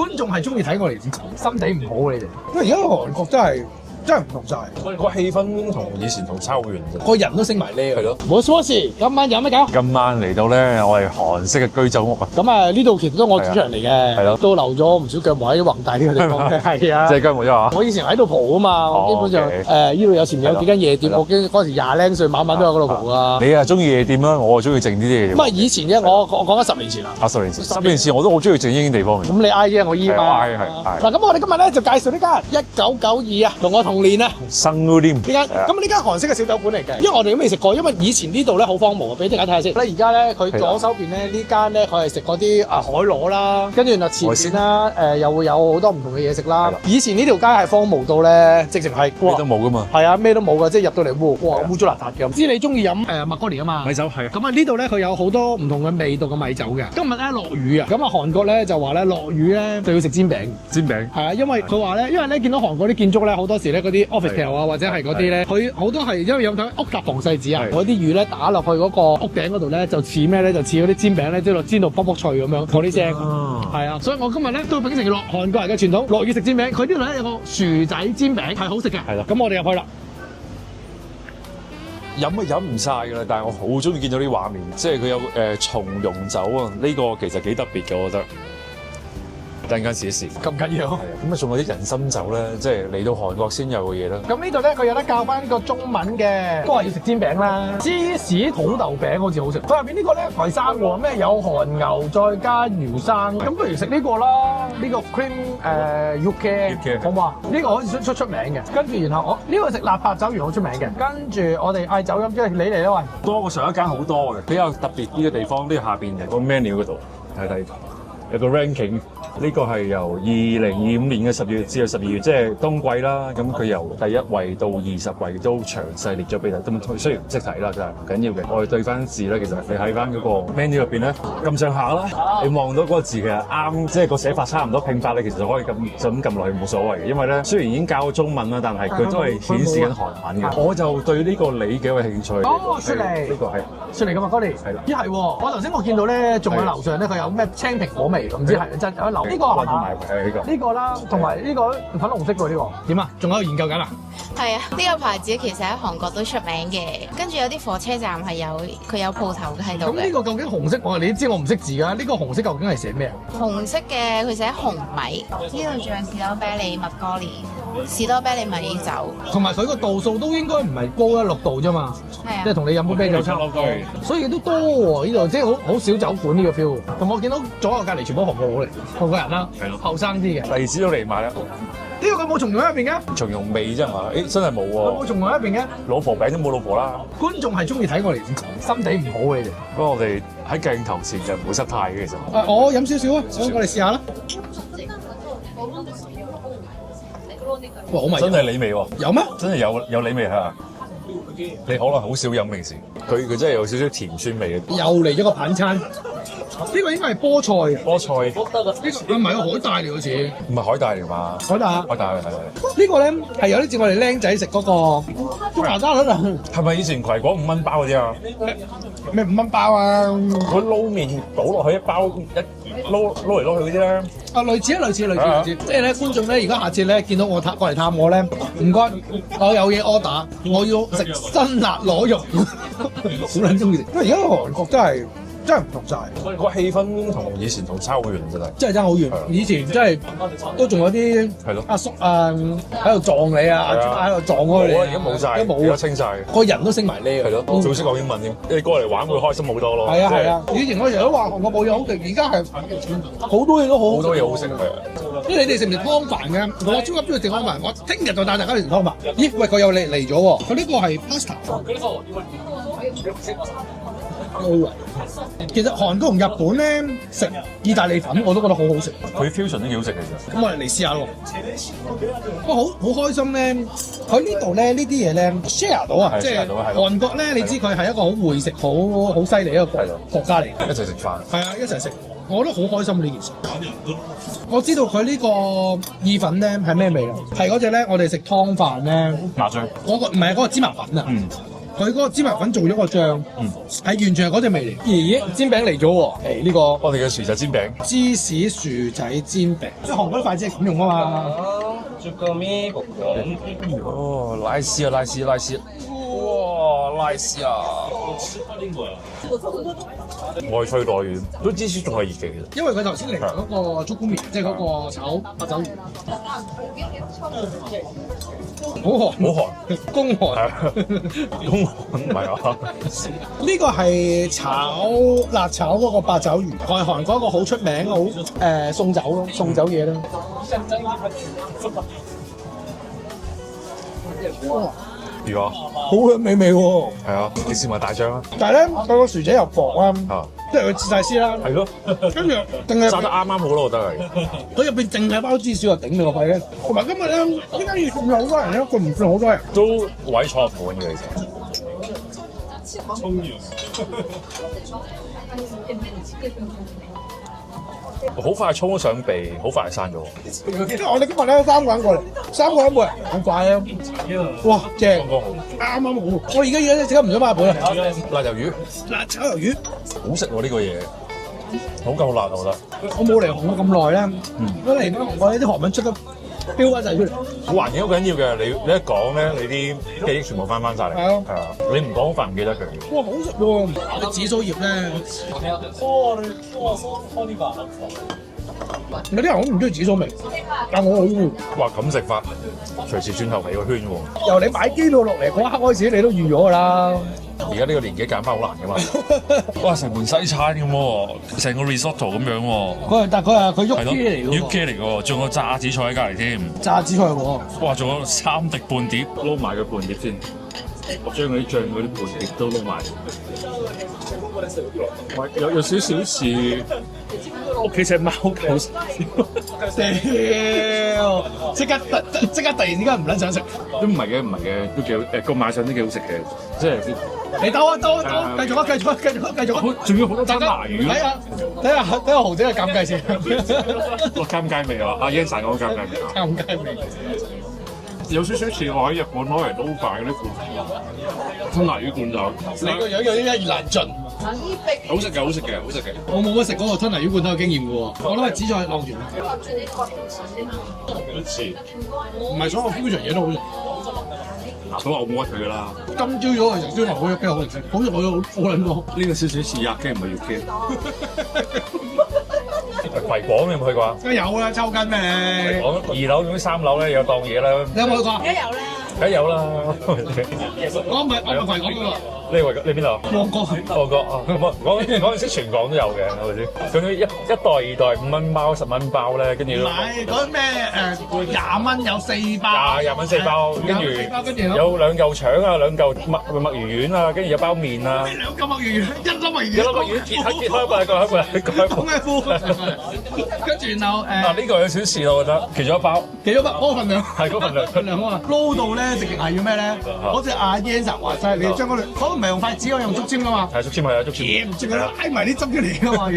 觀眾係中意睇我哋心地唔好你哋，因為而家韓國真係唔同晒，個氣氛同以前同差好遠啫。個人都升埋呢係咯。冇錯事，今晚有咩搞？今晚嚟到咧，我係韓式嘅居酒屋啊。咁啊，呢度其實都我主場嚟嘅，係咯，都留咗唔少腳毛喺宏大呢個地方嘅，係啊。即係腳毛啫嘛。我以前喺度蒲啊嘛，我基本上呢度有前面有幾間夜店，我嗰時廿零歲，晚晚都喺嗰度蒲啊。你啊中意夜店啦，我啊中意靜啲啲嘅。咁啊，以前啫，我講緊10年前啦。10年前，10年前我都好中意靜英啲地方嘅。咁你 I 啫，我 E 嘛。係。嗱，咁我哋今日咧就介紹呢間1992啊，同我同年啊。呢間咁呢間韓式嘅小酒館嚟嘅，因為我哋都未食過，因為以前呢度咧好荒蕪啊，俾大家睇下先。咧而家咧佢左手邊咧呢間咧佢係食嗰啲海螺啦，跟住嗱前面啦又會有好多唔同嘅嘢食啦。以前呢條街係荒蕪到咧，直情係咩都冇噶嘛。係啊，咩都冇噶，即係入到嚟哇污糟邋遢嘅。知你中意飲麥哥尼啊嘛？米酒係。咁啊呢度咧佢有好多唔同嘅味道嘅米酒嘅。今日咧落雨啊，咁啊韓國咧就話咧落雨咧就要食煎餅。煎餅係啊，因為佢話咧，因為咧見到韓國啲建築咧好多時咧嗰啲 office 啊或者係嗰啲咧，佢好多係因為有睇屋夾防細紙啊，嗰啲雨咧打落去嗰個屋頂嗰度咧，就似咩咧？就似嗰啲煎餅咧，煎到卜卜脆咁樣嗰啲聲。係啊，所以我今日咧都秉承落韓國人嘅傳統，落雨食煎餅。佢呢度咧有個薯仔煎餅係好食嘅。係啦，咁我哋入去啦。飲唔晒㗎啦，但係我好中意見到啲畫面，即係佢有松茸酒啊，呢個其實幾特別嘅，我覺得。陣間試一試，咁緊要。係啊，咁啊仲有啲人參酒咧，即係嚟到韓國先有嘅嘢啦。咁呢度咧佢有得教翻呢個中文嘅，都係要食煎餅啦。芝士土豆餅好似好食。佢入邊呢個咧台生喎，咩有韓牛再加魚生，咁不如食呢個啦，呢個 cream yuke 好唔好啊？呢個可以出名嘅。跟住然後我呢個食臘八酒魚好出名嘅。跟住我哋嗌酒飲，即係你嚟啦喂。多過上一間好多嘅，比較特別啲嘅地方，呢個下邊嘅個 menu 嗰度睇睇。有個 ranking， 呢個係由2025年嘅10月至到12月，即係冬季啦。咁佢由第1位到20位都詳細列咗俾你。咁雖然唔識睇啦，就係唔緊要嘅。我哋對翻字咧，其實你喺翻嗰個 menu 入邊咧，咁上下啦，你望到嗰個字其實啱，即係個寫法差唔多，拼法你其實可以就咁撳落去冇所謂嘅。因為咧，雖然已經教咗中文啦，但係佢都係顯示緊韓文嘅。我就對呢個梨幾有興趣。雪梨呢個係雪梨嘅麥哥尼。係啦，係喎。我頭先我見到咧，仲有樓上咧，佢有咩青蘋果味。唔知係真有留呢個係嘛？呢個啦，同埋呢個粉紅色喎呢個點啊？仲喺度研究緊啊？係啊，呢個牌子其實喺韓國都出名嘅，跟住有啲火車站係佢有鋪頭喺度嘅。咁呢個究竟紅色你都知我唔識字㗎，呢個紅色究竟係寫咩啊？紅色嘅佢寫紅米，呢度仲有士多啤梨麥哥尼、士多啤梨米酒，同埋佢個度數都應該唔係高1、6度啫嘛。係啊，即係同你飲杯啤酒差唔多，所以都多喎呢度，即係好小酒館呢個 feel。同我見到左右隔離全部韓國人啦，後生啲嘅。例子都嚟埋啦。呢個佢冇松茸喺入邊嘅，松茸味啫嘛？誒真係冇喎。冇松茸喺入邊嘅，老婆餅都冇老婆啦。觀眾係中意睇我哋心地唔好嘅你哋。不過我哋喺鏡頭前就唔會失態嘅其實。我飲少少啊，我哋試下啦。哇！好味，真係梨味喎。有咩？真係有梨味嚇。你可能好少飲平時，佢真係有少少甜酸味嘅。又嚟咗個棒餐，呢個應該係菠菜。菠菜，呢個唔係個海帶嚟好似。唔係海帶嚟嘛？海帶。海帶係。呢個咧係有啲似我哋僆仔食嗰個中華沙律啊。係咪以前葵廣5蚊包嗰啲啊？咩5蚊包啊？佢撈麵倒落去一包撈嚟撈去嗰啲咧。啊，類似，即係咧觀眾咧，如果下次咧見到我過嚟探我咧，唔該，我有嘢 order，我要食辛辣螺肉，好撚中意食。因為而家韓國真係唔同晒，個氣氛同以前同差好遠真係。真係爭好遠。以前真係都仲有啲阿叔啊喺度撞你啊，阿叔喺度撞開你。而家冇晒，都冇，而家清晒，個人都升埋呢。係咯，仲識講英文添。你過嚟玩會開心好多咯。係啊，以前我成日都話韓國冇嘢好食，而家係好多嘢都好。好多嘢好食係。因為你哋食唔食湯飯嘅？我超級中意食湯飯，我聽日就帶大家去食湯飯。咦？喂，佢又嚟咗喎！佢呢個係 pasta。其實韓國同日本咧食意大利粉我都覺得好好食。佢 fusion 都幾好食其實。咁我哋嚟試下咯。我好開心咧！佢呢度咧呢啲嘢咧 share 到啊！即係韓國咧，你知佢係一個好會食、好犀利一個國家嚟。一齊食飯。係啊，一齊食。我覺得好開心呢件事。我知道佢呢個意粉咧係咩味啦？係嗰隻咧，我哋食湯飯咧。麻醬。嗰個唔係嗰個芝麻粉啊。佢嗰個芝麻粉做咗個醬，係完全係嗰隻味嚟。咦，煎餅嚟咗喎！呢個我哋嘅薯仔煎餅，芝士薯仔煎餅，即係韓國啲筷子係咁用啊嘛。哦，拉絲啊，拉絲，拉絲，哇，拉絲啊！外脆內軟，都芝士仲係熱嘅其實。因為佢頭先嚟嗰個竹กุ้麵，即係嗰個炒八爪魚，好寒，好寒，公寒。係啊，公寒唔係啊。呢個係炒辣炒嗰個八爪魚，係韓國一個好出名好送酒咯，送酒嘢咯。哇！如果好香美味喎。係啊，你試埋大張啊？但係咧，佢個薯仔又薄啦，即係佢切晒絲啦。係咯，跟住淨係炸得啱啱好咯，我覺得係。佢入邊淨係包芝士就頂你個肺咧。同埋今日咧，呢間嘢仲有好多人咧，佢唔算好多人。都位坐滿嘅其實。好快衝咗上鼻，好快就散咗。即係我哋今日咧3個人過嚟，3個人每人好快啊！哇，正，剛剛好，啱啱好。我而家即刻唔想買一本啦。辣魷魚，辣炒魷魚，好食喎呢個嘢，好夠辣我覺得。我冇嚟韓國咁耐咧，我嚟到韓國呢啲韓文出得飆翻晒出嚟。環境好緊要嘅，你一講咧，你啲記憶全部翻晒嚟。係啊，係啊，你唔講好快唔記得佢。哇，好食喎！啲紫蘇葉咧，有啲人好唔中意紫蘇味，但我好中意。哇，咁食法，隨時轉頭嚟個圈喎。由你買機票落嚟嗰一刻開始，你都預咗㗎啦。而家呢個年紀揀翻好難㗎嘛。哇，成盤西餐咁喎，成個 risotto 咁樣喎。但係佢喐機嚟㗎喎。喐機嚟㗎喎，仲有炸紫菜喺隔離添。炸紫菜喎。哇，仲有3滴半碟，撈埋個半碟先。我將嗰啲醬嗰啲半碟都撈埋。有少少似屋企隻貓咁。屌！即刻突然之間唔撚想食。都唔係嘅，唔係嘅，都幾好。個買相都幾好食嘅，即係你兜啊，繼續啊！仲要好多炸麻魚。睇下豪仔嘅尷尬先。哇，尷尬味啊！阿 Yan 講尷尬味啊！尷尬味。有少少似我喺日本攞嚟撈飯嗰啲吞拿魚罐頭。你個樣有啲一言難盡。好食嘅，好食嘅，好食嘅。我冇乜食嗰個吞拿魚罐頭嘅經驗嘅喎，我都係紫菜晾住。唔係所有 fusion 嘢都好食。嗱，咁我冇屈佢㗎啦。今朝早去食燒牛好幾好食，好食好撚多。呢個少少似鴨雞，唔係月雞。葵廣你有冇去過啊？梗有啦，抽筋咩你？講2樓咁3樓咧有檔嘢啦。你有冇去過？梗有啦。梗有啦。我唔係葵廣嗰個。你邊度？旺角。旺角啊！嗰陣時全港都有嘅，係咪先？仲要一袋2袋5蚊包10蚊包咧，跟住唔係嗰咩20蚊有4包。20蚊4包，跟住有2嚿腸啊，2嚿墨魚丸啊，跟住有包麵啊。2嚿墨魚丸，1粒墨魚丸。1粒墨魚丸揭開一個講咩夫？跟住然後嗱呢個有少少似我覺得，其中一包。嗰個份量。係嗰份量。份量啊！撈到咧，直情係要咩咧？好似阿 Yan 話齋，你將嗰個唔係用筷子，我用竹籤噶嘛。係竹籤係啊，竹籤。唔知佢拉埋啲汁出嚟噶嘛，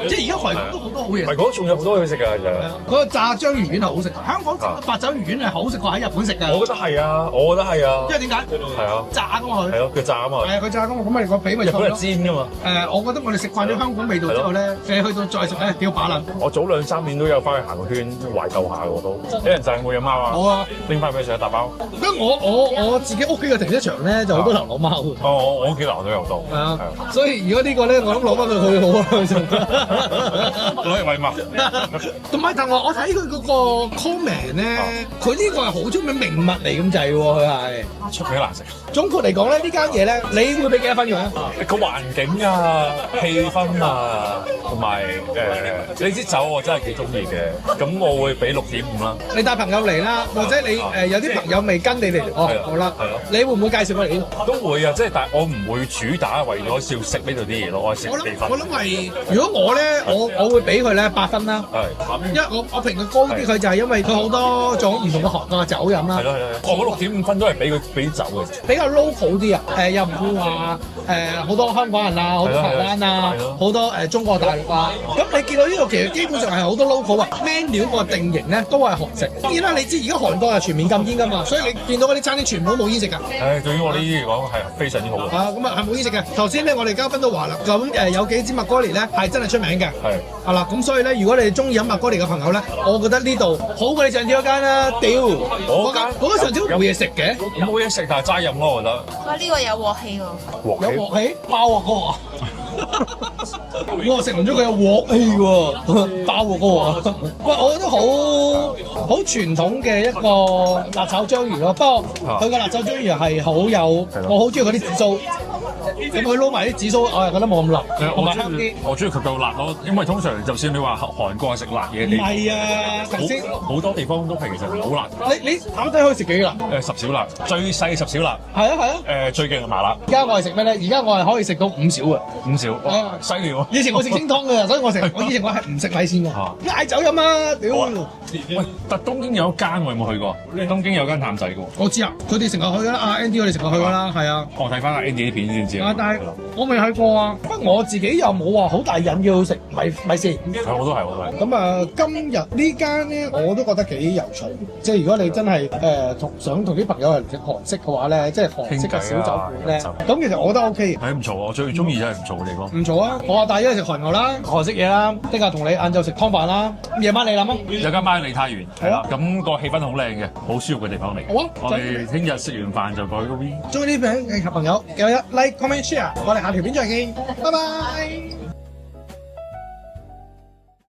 即係而家韓國都好多好嘢。唔係嗰仲有好多嘢食㗎，其實。嗰個炸章魚丸係好食，香港炸八爪魚丸係好食過喺日本食㗎。我覺得係啊，我覺得係啊。因為點解？係啊。炸㗎嘛佢。係咯，佢炸啊嘛。係啊，佢炸㗎嘛，咁咪個皮咪日本係煎㗎嘛。我覺得我哋食慣咗香港味道之後咧，去到再食咧，幾好把撚。我早2-3年都有翻去行個圈懷舊下我都。有人讚我有貓啊？好啊，拎翻俾佢食大包。因為我自己屋企嘅停車場咧就好多流浪貓。我屋企流都有多。係啊，所以如果呢個咧，我諗攞翻佢去好啊，攞嚟餵貓。同埋，但我睇佢嗰個 comment 咧，佢呢個係好出名名物嚟咁滯喎，佢係出名難食。總括嚟講咧，呢間嘢咧，你會俾幾多分佢啊？個環境啊、氣氛啊，同埋你支酒我真係幾中意嘅，咁我會俾6.5啦。你帶朋友嚟啦，或者你有啲朋友未跟你嚟，好啦，你會唔會介紹佢嚟呢度？都會啊，即係但係我唔會主打為咗要食呢度啲嘢咯，我係食氣氛。我諗係，如果我咧，我會俾佢咧8分啦。係，因為我評佢高啲，佢就係因為佢好多種唔同嘅韓國嘅酒飲啦。係咯，我嗰6.5分都係俾酒嘅。比較 local 啲啊，又唔會話好多香港人啊，好多台灣啊，好多中國大陸啊。咁你見到呢度其實基本上係好多 local 啊，menu 個定型咧都係韓式。當然啦，你知而家韓國係全面禁煙㗎嘛，所以你見到嗰啲餐廳全部都冇煙食㗎。對於我呢啲嚟講係非常之好嘅。咁啊係冇煙食嘅。頭先咧我哋嘉賓都話啦，咁有幾支麥哥尼咧係真係出名嘅。係啦，咁所以咧如果你哋中意飲麥哥尼嘅朋友咧，我覺得呢度好過你上次嗰間啦。屌，嗰間上次冇嘢食嘅，冇嘢食但係齋飲咯，我覺得。哇！呢個有鑊氣喎，有鑊氣包鑊哥啊！我食唔咗佢有鑊氣喎，包鑊哥啊！喂，我覺得好傳統嘅一個辣炒章魚咯，不過佢個辣炒章魚係好有，我好中意嗰啲紫蘇。咁佢撈埋啲紫蘇，我又覺得冇咁辣，同埋香啲。我中意佢夠辣咯，因為通常就算你話韓國係食辣嘢，唔係啊，頭先好多地方都係其實好辣。你淡仔可以食幾辣？10小辣，最細10小辣。係啊係啊。最勁係麻辣。而家我係食咩咧？而家我係可以食到5小嘅。5小。犀利喎！以前我食清湯嘅，所以我以前我係唔食米線嘅。嗌酒飲啊！屌！喂，但東京有一間我有冇去過？東京有間淡仔嘅喎。我知啊，佢哋成日去㗎啦。阿 Andy 我哋成日去㗎啦，係啊。我睇翻阿 Andy 啲片先知。但係我未去過啊。不過我自己又冇話好大癮要食米線。我都係。咁啊，今日呢間咧我都覺得幾有趣。即係如果你真係想同啲朋友嚟食韓式嘅話咧，即係韓式嘅小酒館咧，咁其實我覺得 OK 嘅。係唔錯，我最中意真係唔錯嘅地方。唔錯啊！我話帶咗你食韓牛啦，韓式嘢啦，聽日同你晏晝食湯飯啦，夜晚你諗啊？有間孖利太園係啦，咁個氣氛好靚嘅，好舒服嘅地方嚟。好啊！我哋聽日食完飯就過去嗰邊。中意呢片嘅朋友記得 like、comment、share，我哋下條片再見，拜拜。